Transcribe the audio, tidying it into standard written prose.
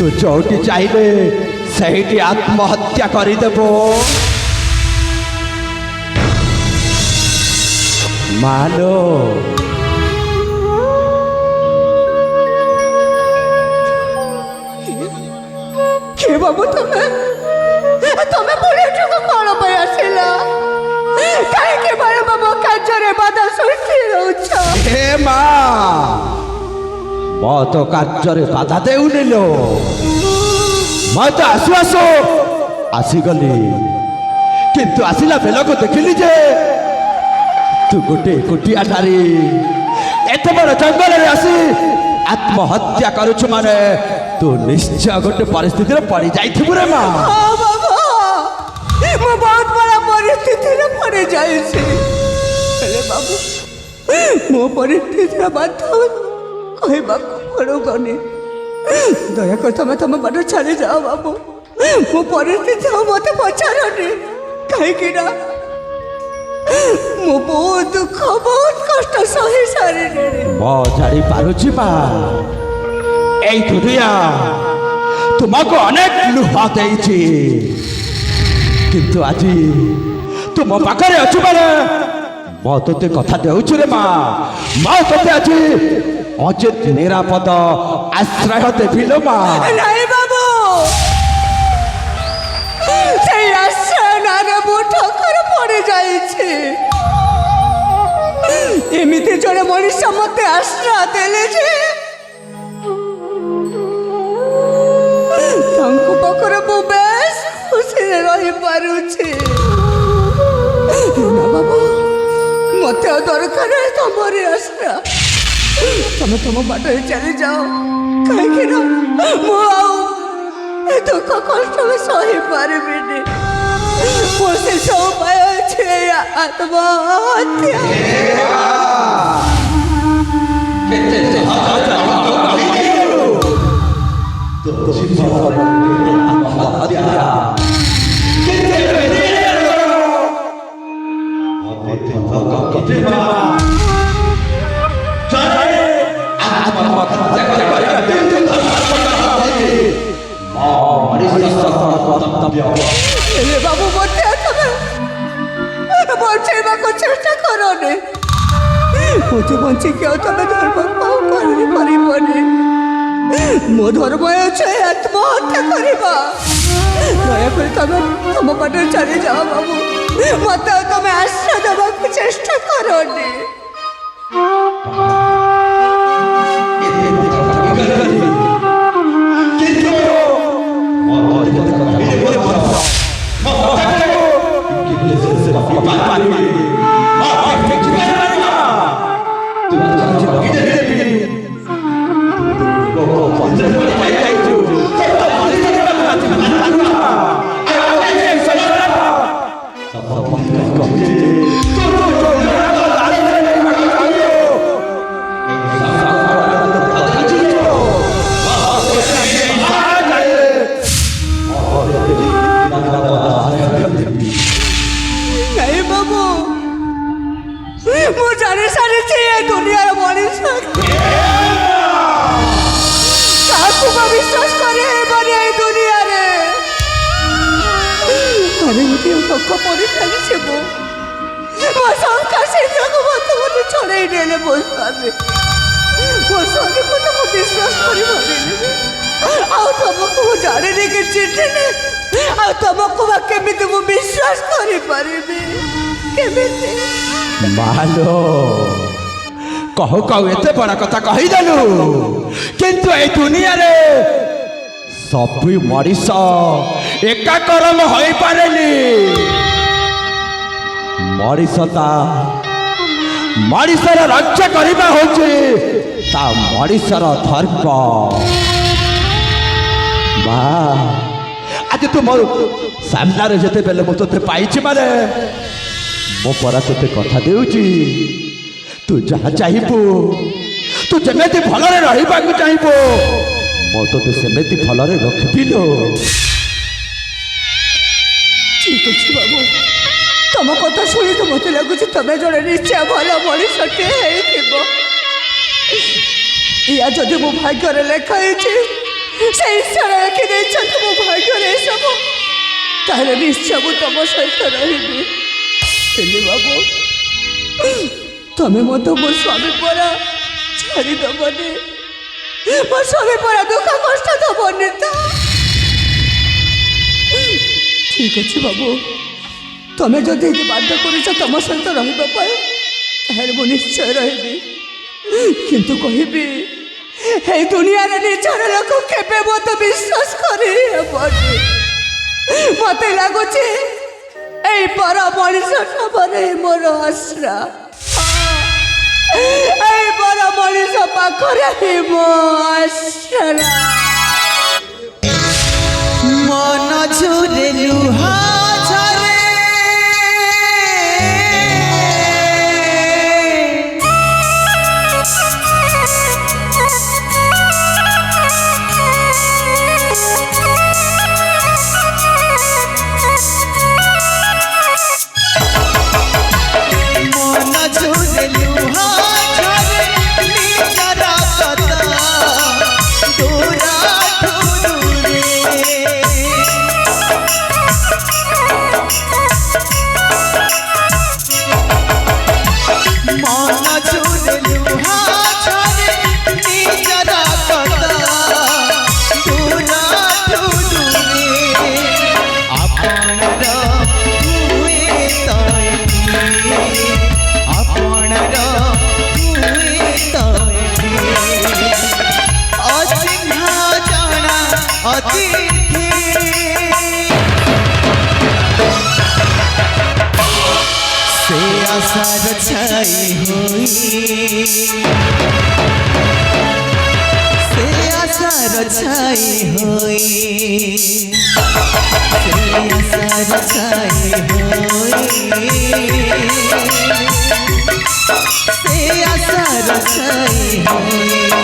तू जोटी चाहिए सही आत्महत्या करदेव मालो के बाबू तुम्हें तुम्हें पूरे कौन पे आसिला कहीं के बारे बाबू काजरे बाधा सुनती रहउछ हे माँ मो तो कार्य बाधा देउनी लो मैं तो आसु आसु आसीगली किंतु आसिला बेल को देखिली जे तू गोटे कोटिया ठारी एत बड़ जंगल रे आसी आत्महत्या करुछु माने तू निश्चय गोटे परिस्थिति रे पड़ी जाइथिबु रे माँ हाँ बाबा मैं बहुत बड़ा परिस्थिति रे पड़े जाइছি हेले बाबू मो परिस्थिति रे बात कहबा पड़ोगनी दया कर तुम बाटर छाड़ी जाओ बाबू मो परिस्थिति मत पचारनी कहीं ना मो बहुत दुख बहुत कष्ट सही सारी मो जानी पारुची माँ ए दुनिया तुमको अनेक लुहा देइछि किंतु आज तू मो पाखरे अच्छु माने मो तोते कथा देउछु रे माँ मो तोते आज अचित निरापद आश्रय देवी लो माँ नहीं बाबू से आश्रय नारे मो ठकर पड़े जाइछि एमिति जड़े मनीष मते आश्रय देले जे तांको पाखरे मो बेस खुशी रही पारुछि ना बाबू मते दरकार तमरे आश्रय तुम तुम बाटे चले जाओ कहीं ना मो आओ दुख कष्ट में सही पारिबिनी मोर से सब पाए छे आत्महत्या बाबू बोलते बचेवा को चेष्टा करो ने मुझे बंची के तुम्हें धर्म पानी मो धर्म अच्छे आत्महत्या करवा दया कर तुम बाटे चली जाओ बाबू मत तुम्हें आश्रय देवा को चेष्टा करो ने नहीं बाबू मो जाने सारे चाहिए दुनिया मनीष विश्वास करे बने दुनिया रे अरे मुझे दुख पड़ी चली मो शंका से मत छड़े नेले मो स्वामी को तुम विश्वास कर तुमको जाने कि चिट्ठी ने तुमको केमिति मु विश्वास करि परिबे केमिति मालो कहू कहू एते बड़ा कथा कही देलु किंतु ए दुनिया रे सब मनीष एका कर्म होई पारेनी मनीषता मनीषर रक्षा करबा होचे ता मनीषर धर्म बा आज तू मो सामने जेते बेले मो तोते पाइछि माने मो परा तोते कथा देउछि तू जहाँ चाहिबू तू जमेती भलरे रहिबा को चाहिबू मो तोते सेमेती भलरे रखिबिलो ठीक अछि बाबू तुम कथा शुणी तो मत लगुच तुम जड़े निश्चय भल मनीषटे या जदि मो भाग्य लेखाई ସେ ଈଶ୍ୱର ଲେଖି ଦେଇଛନ୍ତି ମୋ ଭାଗ୍ୟରେ ଏସବୁ, ତାହେଲେ ନିଶ୍ଚୟ ମୁଁ ତମ ସହିତ ରହିବି। ହେଲେ ବାବୁ ତମେ ମଧ୍ୟ ମୋ ସ୍ୱାମୀ ପରା ଛାଡ଼ିଦେବନି, ମୋ ସ୍ୱାମୀ ପରା ଦୁଃଖ କଷ୍ଟ ଦେବନି ତ? ଠିକ ଅଛି ବାବୁ, ତମେ ଯଦି ବାଧ୍ୟ କରୁଛ ତମ ସହିତ ରହିବା ପାଇଁ, ତାହେଲେ ମୁଁ ନିଶ୍ଚୟ ରହିବି। କିନ୍ତୁ କହିବି এই দুনিয়াରେ ନିଜର ଲୋକ କେବେ ମୋତେ ବିଶ୍ୱାସ କରିହେବନି। ମୋତେ ଲାଗୁଛି এই ପର ମଣିଷ ସବରେ ମୋର ଆଶ୍ରା, এই ପର ମଣିଷ ପାଖରେ ହିଁ ମୋ ଆଶ୍ରା। মন ঝরে লুহা ঝরে মন ঝরে লুহা ঝরে নিজর কথা তোরা ঠুরে মন ঝরে লুহা ঝরে নিজর কথা তোরা ঠুরে আপনর হুয়ে তয়টি আপনর হুয়ে তয়টি অচিহ্না জনা অতিথি से आसार छाई हुई से आसार छाई हुई से आसार छाई हुई से आसार छाई हुई